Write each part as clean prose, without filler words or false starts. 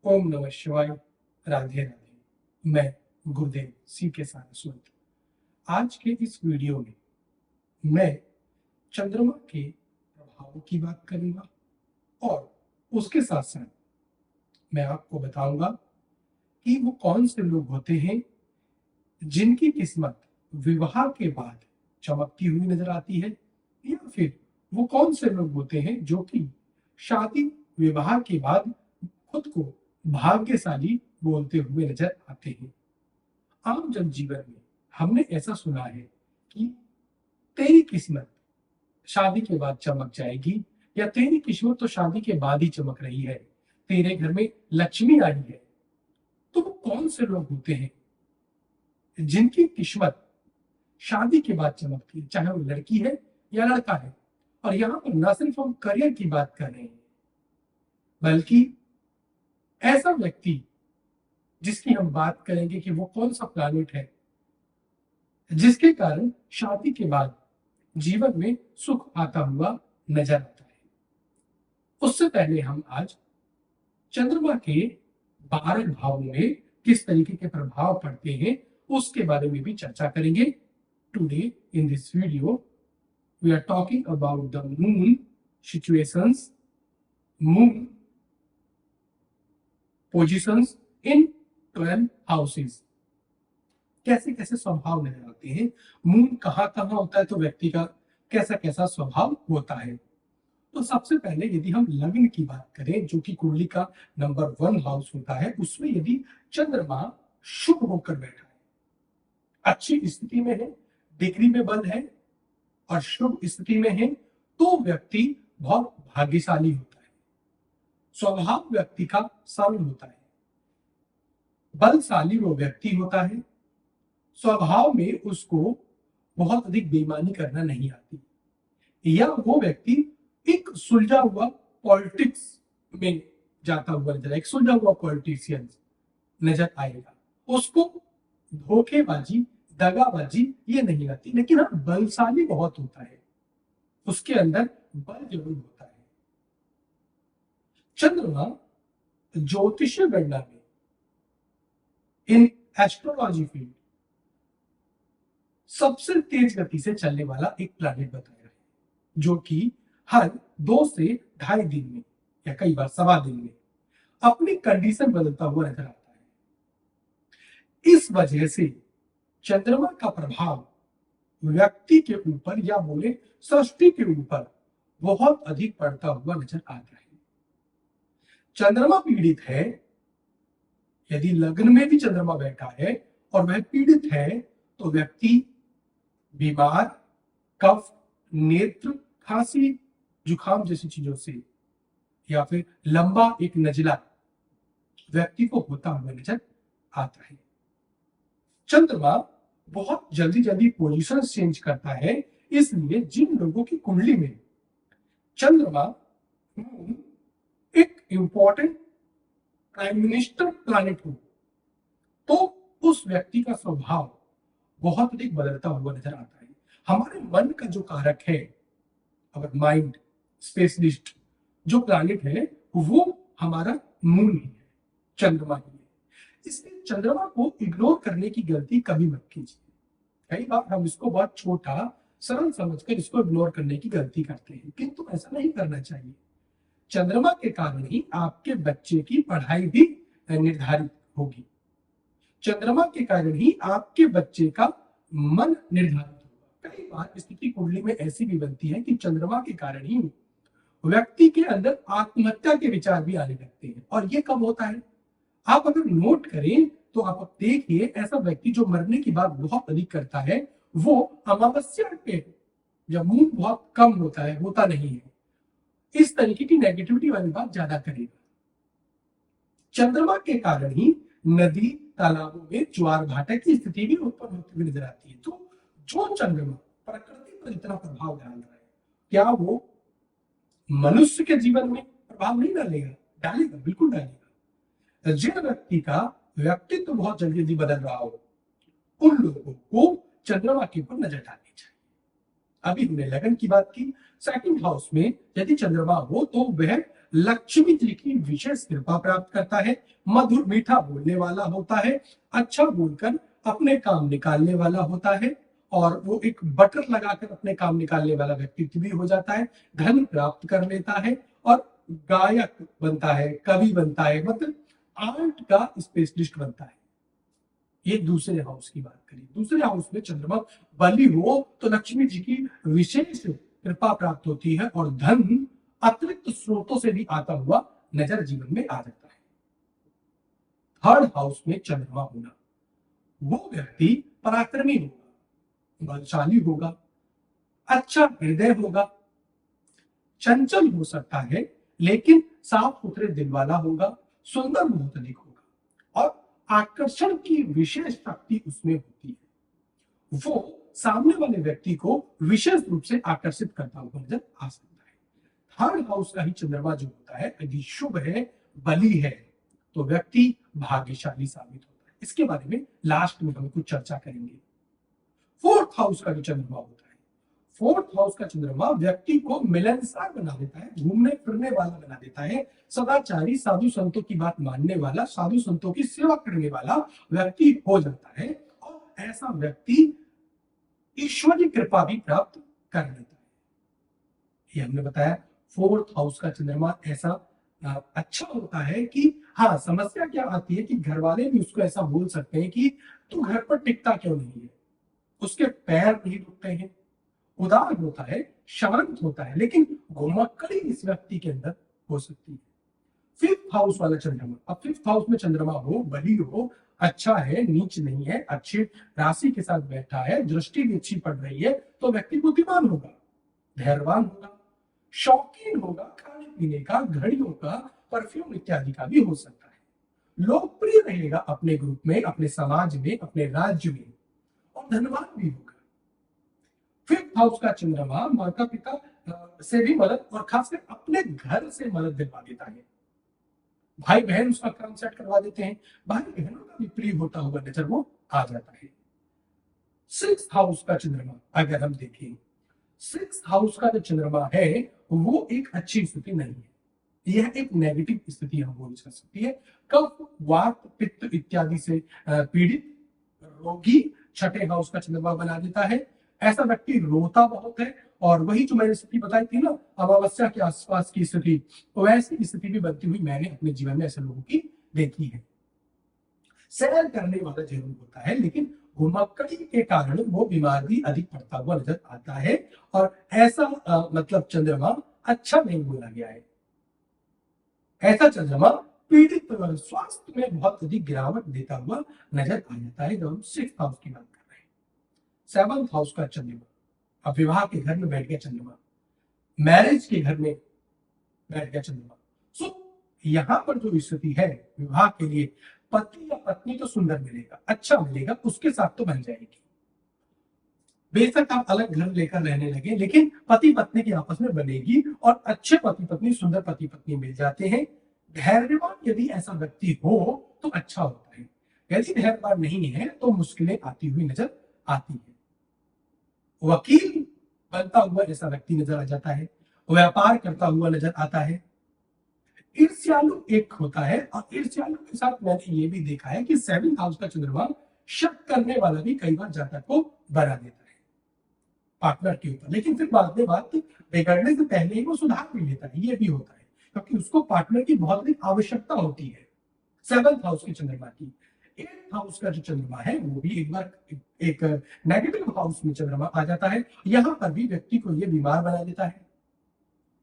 ओम नमः शिवाय। राधे राधे। मैं गुरुदेव सी के सारस्वत। आज के इस वीडियो में मैं चंद्रमा के प्रभावों की बात करूंगा और उसके साथ साथ मैं आपको बताऊंगा कि वो कौन से लोग होते हैं जिनकी किस्मत विवाह के बाद चमकती हुई नजर आती है, या फिर वो कौन से लोग होते हैं जो कि शादी विवाह के बाद खुद को भाग्यशाली बोलते हुए नजर आते हैं। आम जनजीवन में हमने ऐसा सुना है कि तेरी किस्मत शादी के बाद चमक जाएगी, या तेरी किस्मत तो शादी के बाद ही चमक रही है, तेरे घर में लक्ष्मी आई है। तो वो कौन से लोग होते हैं जिनकी किस्मत शादी के बाद चमकती है, चाहे वो लड़की है या लड़का है। और यहाँ पर न सिर्फ हम करियर की बात कर रहे हैं, बल्कि ऐसा व्यक्ति जिसकी हम बात करेंगे कि वो कौन सा प्लैनेट है जिसके कारण शादी के बाद जीवन में सुख आता हुआ नजर आता है। उससे पहले हम आज चंद्रमा के 12 भावों में किस तरीके के प्रभाव पड़ते हैं उसके बारे में भी चर्चा करेंगे। Today in this video we are talking about the moon situations, moon positions in 12 houses. कैसे कैसे स्वभाव नजर आते हैं, मून कहाँ कहाँ होता है तो व्यक्ति का कैसा कैसा स्वभाव होता है। तो सबसे पहले यदि हम लग्न की बात करें, जो कि कुंडली का नंबर 1 हाउस होता है, उसमें यदि चंद्रमा शुभ होकर बैठा है, अच्छी स्थिति में है, डिग्री में बल है और शुभ स्थिति में है, तो व्यक्ति बहुत भाग्यशाली होता है। स्वभाव व्यक्ति का सरल होता है, बलशाली वो व्यक्ति होता है। स्वभाव में उसको बहुत अधिक बेईमानी करना नहीं आती, या वो व्यक्ति एक सुलझा हुआ पॉलिटिक्स में जाता हुआ नजर, एक सुलझा हुआ पॉलिटिशियन नजर आएगा। उसको धोखेबाजी, दगाबाजी ये नहीं आती, लेकिन हाँ बलशाली बहुत होता है, उसके अंदर बल जरूर होता है। चंद्रमा ज्योतिषीय गणना में, इन एस्ट्रोलॉजी फील्ड, सबसे तेज गति से चलने वाला एक प्लैनेट बताया है, जो कि हर 2 से ढाई दिन में या कई बार सवा दिन में अपनी कंडीशन बदलता हुआ नजर आता है। इस वजह से चंद्रमा का प्रभाव व्यक्ति के ऊपर, या बोले सृष्टि के ऊपर, बहुत अधिक पड़ता हुआ नजर आता है। चंद्रमा पीड़ित है, यदि लग्न में भी चंद्रमा बैठा है और वह पीड़ित है, तो व्यक्ति बीमार, कफ, नेत्र, खांसी, जुकाम जैसी चीजों से, या फिर लंबा एक नजला व्यक्ति को होता हुआ नजर आता है। चंद्रमा बहुत जल्दी जल्दी पोजीशन चेंज करता है, इसलिए जिन लोगों की कुंडली में चंद्रमा एक इंपॉर्टेंट प्राइम मिनिस्टर प्लैनेट हो, तो उस व्यक्ति का स्वभाव बहुत अधिक बदलता हुआ नजर आता है। हमारे मन का जो कारक है, अवर माइंड स्पेशलिस्ट जो प्लैनेट है, वो हमारा मून ही है, चंद्रमा ही है। इसलिए चंद्रमा को इग्नोर करने की गलती कभी मत कीजिए। कई बार हम इसको बहुत छोटा सरल समझकर इसको इग्नोर करने की गलती करते हैं, किंतु ऐसा नहीं करना चाहिए। चंद्रमा के कारण ही आपके बच्चे की पढ़ाई भी निर्धारित होगी, चंद्रमा के कारण ही आपके बच्चे का मन निर्धारित होगा। कई बार स्थिति कुंडली में ऐसी भी बनती है कि चंद्रमा के कारण ही व्यक्ति के अंदर आत्महत्या के विचार भी आने लगते हैं। और ये कब होता है, आप अगर नोट करें तो आप देखिए, ऐसा व्यक्ति जो मरने की बात बहुत अधिक करता है, वो अमावस्या पे जब मून बहुत कम होता है, होता नहीं है, इस तरीके की नेगेटिविटी वाली बात ज्यादा करेगा। चंद्रमा के कारण ही नदी तालाबों में ज्वार भाटा की स्थिति भी उत्पन्न होती हुई नजर आती है। तो जो चंद्रमा प्रकृति पर इतना प्रभाव डाल रहा है, क्या वो मनुष्य के जीवन में प्रभाव नहीं डालेगा? डालेगा, बिल्कुल डालेगा। जिन व्यक्ति का व्यक्तित्व बहुत जल्दी जल्दी बदल रहा हो, उन लोगों को चंद्रमा के ऊपर नजर डालनी चाहिए। अभी हमने लगन की बात की, सेकंड हाउस में यदि चंद्रमा हो तो वह लक्ष्मी जी की विशेष कृपा प्राप्त करता है, मधुर मीठा बोलने वाला होता है, अच्छा बोलकर अपने काम निकालने वाला होता है और वो एक बटर लगाकर अपने काम निकालने वाला व्यक्ति भी हो जाता है, धन प्राप्त कर लेता है और गायक बनता है, कवि बनता है, मतलब आर्ट का स्पेशलिस्ट बनता है। ये दूसरे हाउस की बात करें, दूसरे हाउस में चंद्रमा बली हो तो लक्ष्मी जी की विशेष कृपा प्राप्त होती है और धन अतिरिक्त स्रोतों से भी आता हुआ नजर जीवन में आ जाता है। थर्ड हाउस में चंद्रमा होना, वो व्यक्ति पराक्रमी होगा, बलशाली होगा, अच्छा हृदय होगा, चंचल हो सकता है लेकिन साफ सुथरे दिल वाला होगा, सुंदर बहुत अधिक होगा और आकर्षण की विशेष शक्ति उसमें होती है। वो सामने वाले व्यक्ति को विशेष रूप से आकर्षित करता हुआ नजर आ सकता है। थर्ड हाउस का ही चंद्रमा जो होता है यदि शुभ है, बली है, तो व्यक्ति भाग्यशाली साबित होता है। इसके बारे में लास्ट में हम कुछ चर्चा करेंगे। फोर्थ हाउस का जो चंद्रमा होता है, फोर्थ हाउस का चंद्रमा व्यक्ति को मिलनसार बना देता है, घूमने फिरने वाला बना देता है, सदाचारी, साधु संतों की बात मानने वाला, साधु संतों की सेवा करने वाला व्यक्ति हो जाता है और ऐसा व्यक्ति ईश्वरीय कृपा भी प्राप्त कर लेता है। ये हमने बताया फोर्थ हाउस का चंद्रमा ऐसा अच्छा होता है कि हाँ, समस्या क्या आती है कि घर वाले भी उसको ऐसा बोल सकते हैं कि तू घर पर टिकता क्यों नहीं है, उसके पैर नहीं दुखते हैं, उदार होता है, शांत होता है, लेकिन घुमक्कड़ी इस व्यक्ति के अंदर हो सकती है। फिफ्थ हाउस वाला चंद्रमा, अब फिफ्थ हाउस में चंद्रमा हो, बली हो, अच्छा है, नीच नहीं है, अच्छी राशि के साथ बैठा है, दृष्टि भी अच्छी पड़ रही है, तो व्यक्ति बुद्धिमान होगा, धैर्यवान होगा, शौकीन होगा, खाने पीने का, घड़ियों का, परफ्यूम इत्यादि का भी हो सकता है, लोकप्रिय रहेगा अपने ग्रुप में, अपने समाज में, अपने राज्य में और धनवान भी होगा। फिफ्थ हाउस का चंद्रमा माता पिता से भी मदद और खासकर अपने घर से मदद दिलवा देता है, भाई बहन उसका काम सेट करवा देते हैं, भाई बहनों का भी प्रिय होता हुआ नजर वो आ जाता है। सिक्स्थ हाउस का चंद्रमा अगर हम देखें, सिक्स्थ हाउस का जो चंद्रमा है वो एक अच्छी स्थिति नहीं है, यह एक नेगेटिव स्थिति हम बोल सकती है। कफ, वात, पित्त इत्यादि से पीड़ित रोगी छठे हाउस का चंद्रमा बना देता है। ऐसा व्यक्ति रोता बहुत है और वही जो मैंने स्थिति बताई थी ना, अमावस्या के आसपास की स्थिति, वैसी स्थिति भी बनती हुई मैंने अपने जीवन में ऐसे लोगों की देखी है। सैर करने वाला जरूर होता है लेकिन घुमक्कड़ी के कारण वो बीमार भी अधिक पड़ता हुआ नजर आता है और ऐसा मतलब चंद्रमा अच्छा नहीं बोला गया है। ऐसा चंद्रमा पीड़ित स्वास्थ्य में बहुत अधिक गिरावट देता हुआ नजर आ जाता है जब हम सिक्स्थ हाउस की बात कर रहे हैं। सेवंथ हाउस का चंद्रमा, अब विवाह के घर में बैठ गया चंद्रमा, मैरिज के घर में बैठ गया चंद्रमा, सो यहाँ पर जो स्थिति है विवाह के लिए, पति या पत्नी तो सुंदर मिलेगा, अच्छा मिलेगा, उसके साथ तो बन जाएगी, बेशक आप अलग घर लेकर रहने लगे लेकिन पति पत्नी की आपस में बनेगी और अच्छे पति पत्नी, सुंदर पति पत्नी मिल जाते हैं। धैर्यवान यदि ऐसा व्यक्ति हो तो अच्छा होता है, यदि धैर्यवान नहीं है तो मुश्किलें आती हुई नजर आती है। वकील बनता हुआ ऐसा व्यक्ति नजर आ जाता है, व्यापार करता हुआ नजर आता है। ईर्ष्यालु एक होता है और ईर्ष्यालु के साथ मैंने ये भी देखा है कि सेवंथ हाउस का चंद्रमा शक करने वाला भी कई बार जातक को बना देता है पार्टनर के ऊपर, लेकिन फिर बाद में बात बिगड़ने से पहले ही वो सुधार भी लेता है, ये भी होता है क्योंकि उसको पार्टनर की बहुत अधिक आवश्यकता होती है सेवंथ हाउस के चंद्रमा की। एट्थ हाउस का जो चंद्रमा है वो भी एक बार एक नेगेटिव हाउस में चंद्रमा आ जाता है, यहाँ पर भी व्यक्ति को ये बीमार बना देता है,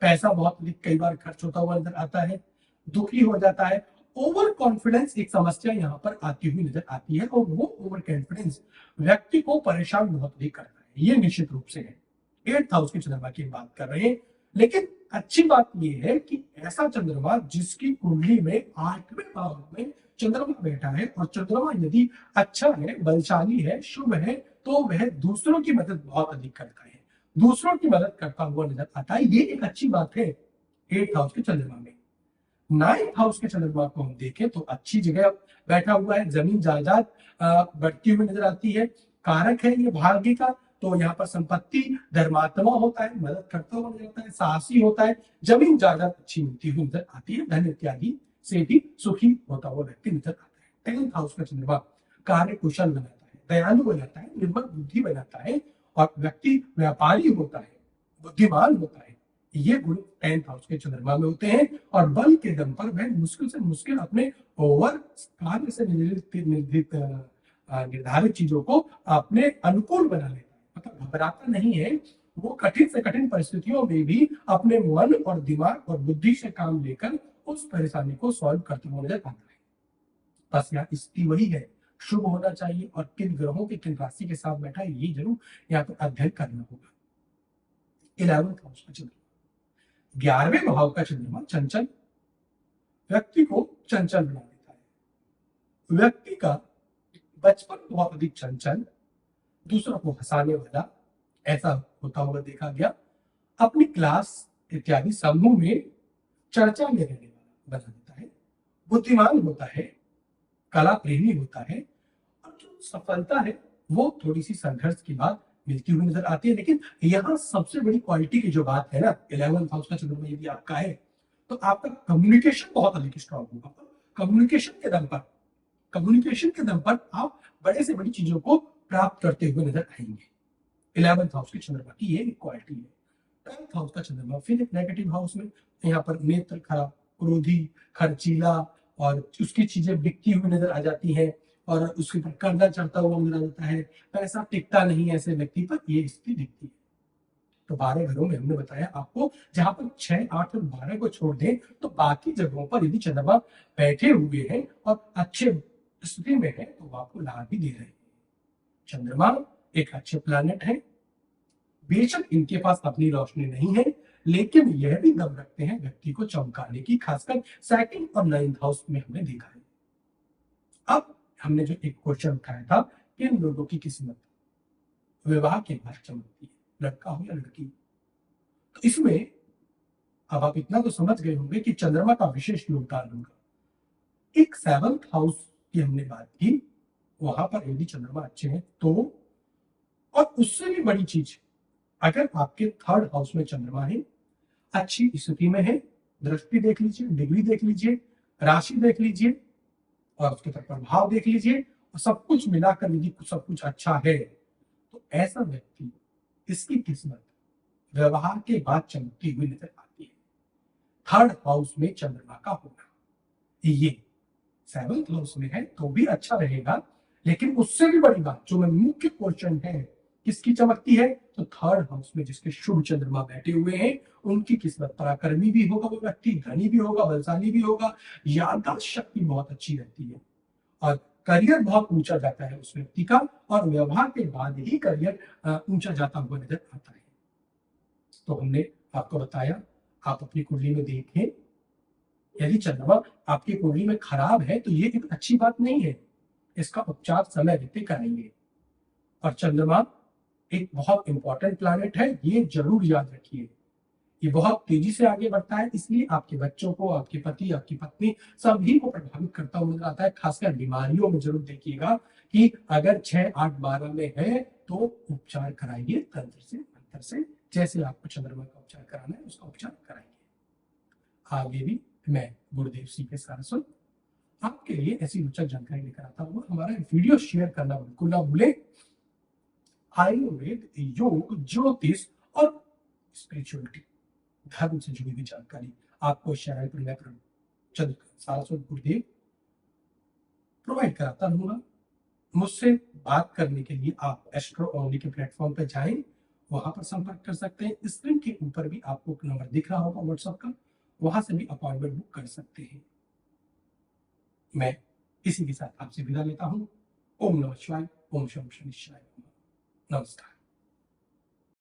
पैसा बहुत अधिक कई बार खर्च होता हुआ नजर आता है, दुखी हो जाता है, ओवर कॉन्फिडेंस एक समस्या यहाँ पर आती हुई नजर आती है और वो ओवर कॉन्फिडेंस व्यक्ति को परेशान बहुत अधिक करता है, ये निश्चित रूप से है। एट्थ हाउस के चंद्रमा की बात कर रहे हैं, लेकिन अच्छी बात यह है कि ऐसा चंद्रमा जिसकी कुंडली में आठवें भाव में चंद्रमा बैठा है और चंद्रमा यदि अच्छा है, बलशाली है, शुभ है, तो वह दूसरों की मदद बहुत अधिक करता है, दूसरों की मदद करता हुआ नजर आता है, ये एक अच्छी बात है एट्थ हाउस के चंद्रमा में। नाइन्थ हाउस के चंद्रमा को हम देखें तो अच्छी जगह बैठा हुआ है, जमीन जायदाद बढ़ती हुई नजर आती है, कारक है ये भाग्य का, तो यहाँ पर संपत्ति धर्मात्मा होता है, मदद करता हुआ नजर आता है, साहसी होता है, जमीन जायदाद अच्छी मिलती हुई नजर आती है, धन इत्यादि से भी सुखी होता हुआ व्यक्ति नजर आता है। 10th हाउस का चंद्रमा कार्य कुशल बनाता है, दयालु बनाता है, निर्मल बुद्धि बनाता है और व्यक्ति व्यापारी होता है, बुद्धिमान होता है। ये गुण 10th हाउस के चंद्रमा में होते हैं और बल के दम पर वह मुश्किल से मुश्किल अपने ओवर कार्य से निर्धारित चीजों को अपने अनुकूल बना लेता है, मतलब घबराता नहीं है। वो कठिन से कठिन परिस्थितियों में भी अपने मन और दिमाग और बुद्धि से काम लेकर उस परेशानी को सॉल्व करते हुए नजर आता है। बस यहाँ स्थिति वही है, शुभ होना चाहिए और किन ग्रहों के किन राशि के साथ बैठा है ये जरूर यहाँ पर अध्ययन करना होगा। 11th हाउस का चंद्रमा 11वें भाव का चंद्रमा चंचल व्यक्ति को चंचल बना देता है। व्यक्ति का बचपन बहुत अधिक चंचल, दूसरों को हंसाने वाला ऐसा होता हुआ देखा गया। अपनी क्लास इत्यादि समूह में चर्चा में रहने वाला बना देता है, बुद्धिमान होता है, कला प्रेमी होता है और जो सफलता है वो थोड़ी सी संघर्ष के बाद मिलती हुई नजर आती है। लेकिन यहाँ सबसे बड़ी क्वालिटी की जो बात है ना, 11th हाउस का चंद्रमा यदि आपका है तो आपका कम्युनिकेशन बहुत अधिक स्ट्रॉन्ग होगा। कम्युनिकेशन के दम पर आप बड़े से बड़ी चीजों को प्राप्त करते हुए नजर आएंगे। 11th हाउस के चंद्रमा की ये एक क्वालिटी है। 10th हाउस का चंद्रमा फिर एक नेगेटिव हाउस में, यहाँ पर नेत्र खराब, क्रोधी, खर्चीला और उसकी चीजें बिकती हुई नजर आ जाती है और उसके ऊपर कर्जा चढ़ता हुआ नजर आ जाता है, पैसा टिकता नहीं है ऐसे व्यक्ति पर ये स्थिति दिखती है। तो 12 घरों में हमने बताया आपको, जहां पर 6, 8 और 12 को छोड़ दें तो बाकी जगहों पर यदि चंद्रमा बैठे हुए हैं और अच्छे स्थिति में है तो वो आपको लाभ भी दे रहे हैं। चंद्रमा एक अच्छे प्लैनेट है, बेशक इनके पास अपनी रोशनी नहीं है लेकिन यह भी दम रखते हैं व्यक्ति को चमकाने की, खासकर 2nd और 9th हाउस में हमने देखा है। अब हमने जो एक क्वेश्चन उठाया था, किन लोगों की किस्मत विवाह के बाद चमकती है, लड़का हो या लड़की। तो इसमें अब आप इतना तो समझ गए होंगे कि चंद्रमा का विशेष योगदान होगा। एक 7th हाउस की हमने बात की, वहां पर यदि चंद्रमा अच्छे हैं तो, और उससे भी बड़ी चीज, अगर आपके 3rd हाउस में चंद्रमा है, अच्छी स्थिति में है, दृष्टि देख लीजिए, डिग्री देख लीजिए, राशि देख लीजिए और उसके प्रभाव देख लीजिए और सब कुछ मिलाकर यदि सब कुछ अच्छा है तो ऐसा व्यक्ति, इसकी किस्मत व्यवहार के बाद चमकती हुई नजर आती है। 3rd हाउस में चंद्रमा का होना, ये 7th हाउस में है तो भी अच्छा रहेगा, लेकिन उससे भी बड़ी बात जो मुख्य क्वेश्चन है, किसकी चमकती है, तो 3rd हाउस में जिसके शुभ चंद्रमा बैठे हुए हैं उनकी किस्मत पराक्रमी भी होगा, वो व्यक्ति धनी भी होगा, बलशाली भी होगा, याददाश्त शक्ति बहुत अच्छी रहती है और करियर बहुत ऊंचा जाता है उस व्यक्ति का, और व्यवहार के बाद ही करियर ऊंचा जाता हुआ नजर आता है। तो हमने आपको बताया, आप अपनी कुंडली में देखें, यदि चंद्रमा आपकी कुंडली में खराब है तो ये एक अच्छी बात नहीं है, इसका उपचार समय रहते कराएंगे। और चंद्रमा एक बहुत इंपॉर्टेंट प्लैनेट है, ये जरूर याद रखिए। ये बहुत तेजी से आगे बढ़ता है, इसलिए आपके बच्चों को, आपके पति, आपकी पत्नी सभी को प्रभावित करता हुआ नजर आता है। खासकर बीमारियों में जरूर देखिएगा कि अगर 6, 8, 12 में है तो उपचार कराइए तंत्र से, मंत्र से, जैसे आपको चंद्रमा का उपचार कराना है उसका उपचार कराइए। आगे भी मैं गुरुदेव सी के सारस्वत आपके लिए ऐसी रोचक जानकारी लेकर आता हूँ। हमारा वीडियो शेयर करना बिल्कुल ना भूले। आयुर्वेद, योग, ज्योतिष और स्पिरिचुअलिटी, धर्म से जुड़ी हुई जानकारी आपको चैनल पर मैं चंद्र सारस्वत गुरुदेव प्रोवाइड कराता रहूंगा। मुझसे बात करने के लिए आप एस्ट्रो ओनली के प्लेटफॉर्म पर जाएं, वहां पर संपर्क कर सकते हैं। स्क्रीन के ऊपर भी आपको एक नंबर दिख रहा होगा व्हाट्सएप का, वहां से भी अपॉइंटमेंट बुक कर सकते हैं। मैं इसी के साथ आपसे विदा लेता हूं। ओम नमः शिवाय, ओम शम शनि शिवाय, नमस्कार।